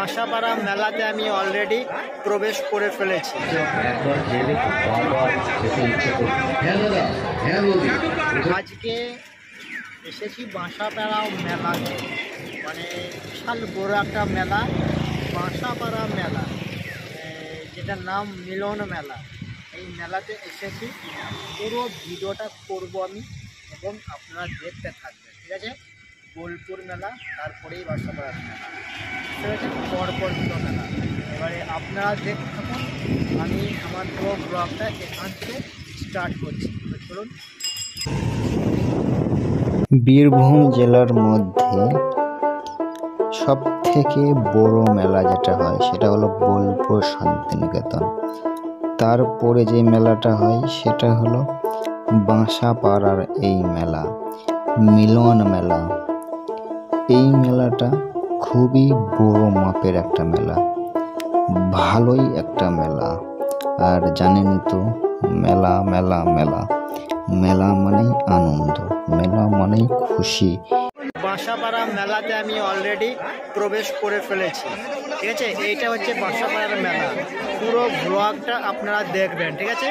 বাসাপাড়া মেলাতে আমি অলরেডি প্রবেশ করে ফেলেছি। আজকে এসেছি বাসাপাড়া মেলাতে, মানে বিশাল বড় একটা মেলা, বাসাপাড়া মেলা, যেটার নাম মিলন মেলা। এই মেলাতে এসেছি, পুরো ভিডিওটা করব আমি এবং আপনারা দেখতে থাকবেন, ঠিক আছে? বোলপুর মেলা, তারপরেই বাসাপাড়া মেলা, ঠিক আছে? পরপর দুটো মেলা। এবারে আপনারা দেখতে থাকুন, আমি আমার পুরো ব্লগটা এখান থেকে স্টার্ট করছি। তো চলুন। বীরভূম জেলার মধ্যে সব থেকে বড় মেলা যেটা হয় সেটা হলো বোলপুর শান্তিনিকেতন। তারপরে যে মেলাটা হয় সেটা হলো বাসাপাড়ার এই মেলা, মিলন মেলা। এই মেলাটা খুবই বড় মাপের একটা মেলা, ভালোই একটা মেলা। আর জানেনই তো, মেলা মেলা মেলা মেলা মানেই আনন্দ, মেলা মানেই খুশি। বাসাপাড়া মেলাতে আমি অলরেডি প্রবেশ করে ফেলেছি, ঠিক আছে? এইটা হচ্ছে বাসাপাড়ার মেলা, পুরো ব্লগটা আপনারা দেখবেন, ঠিক আছে?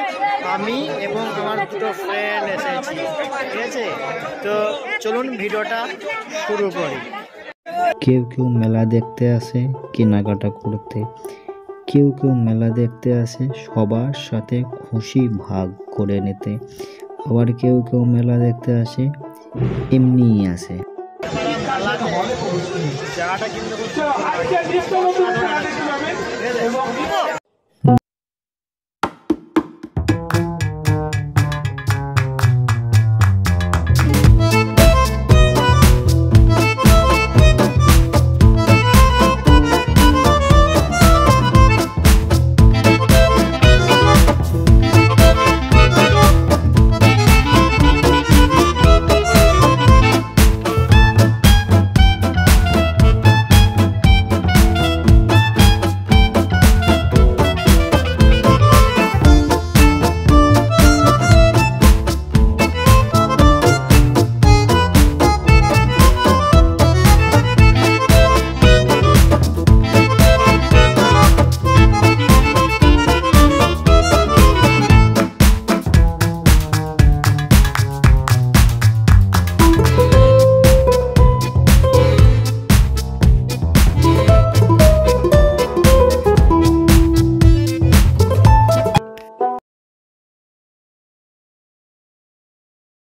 আমি এবং আমার দুটো ফ্রেন্ড এসেছি, ঠিক আছে? তো চলুন ভিডিওটা শুরু করি। কেউ কেউ মেলা দেখতে আসে কেনাকাটা করতে, কেউ কেউ মেলা দেখতে আসে সবার সাথে খুশি ভাগ করে নিতে, আবার কেউ কেউ মেলা দেখতে আসে এমনিই আসে। জায়গাটা কিন্তু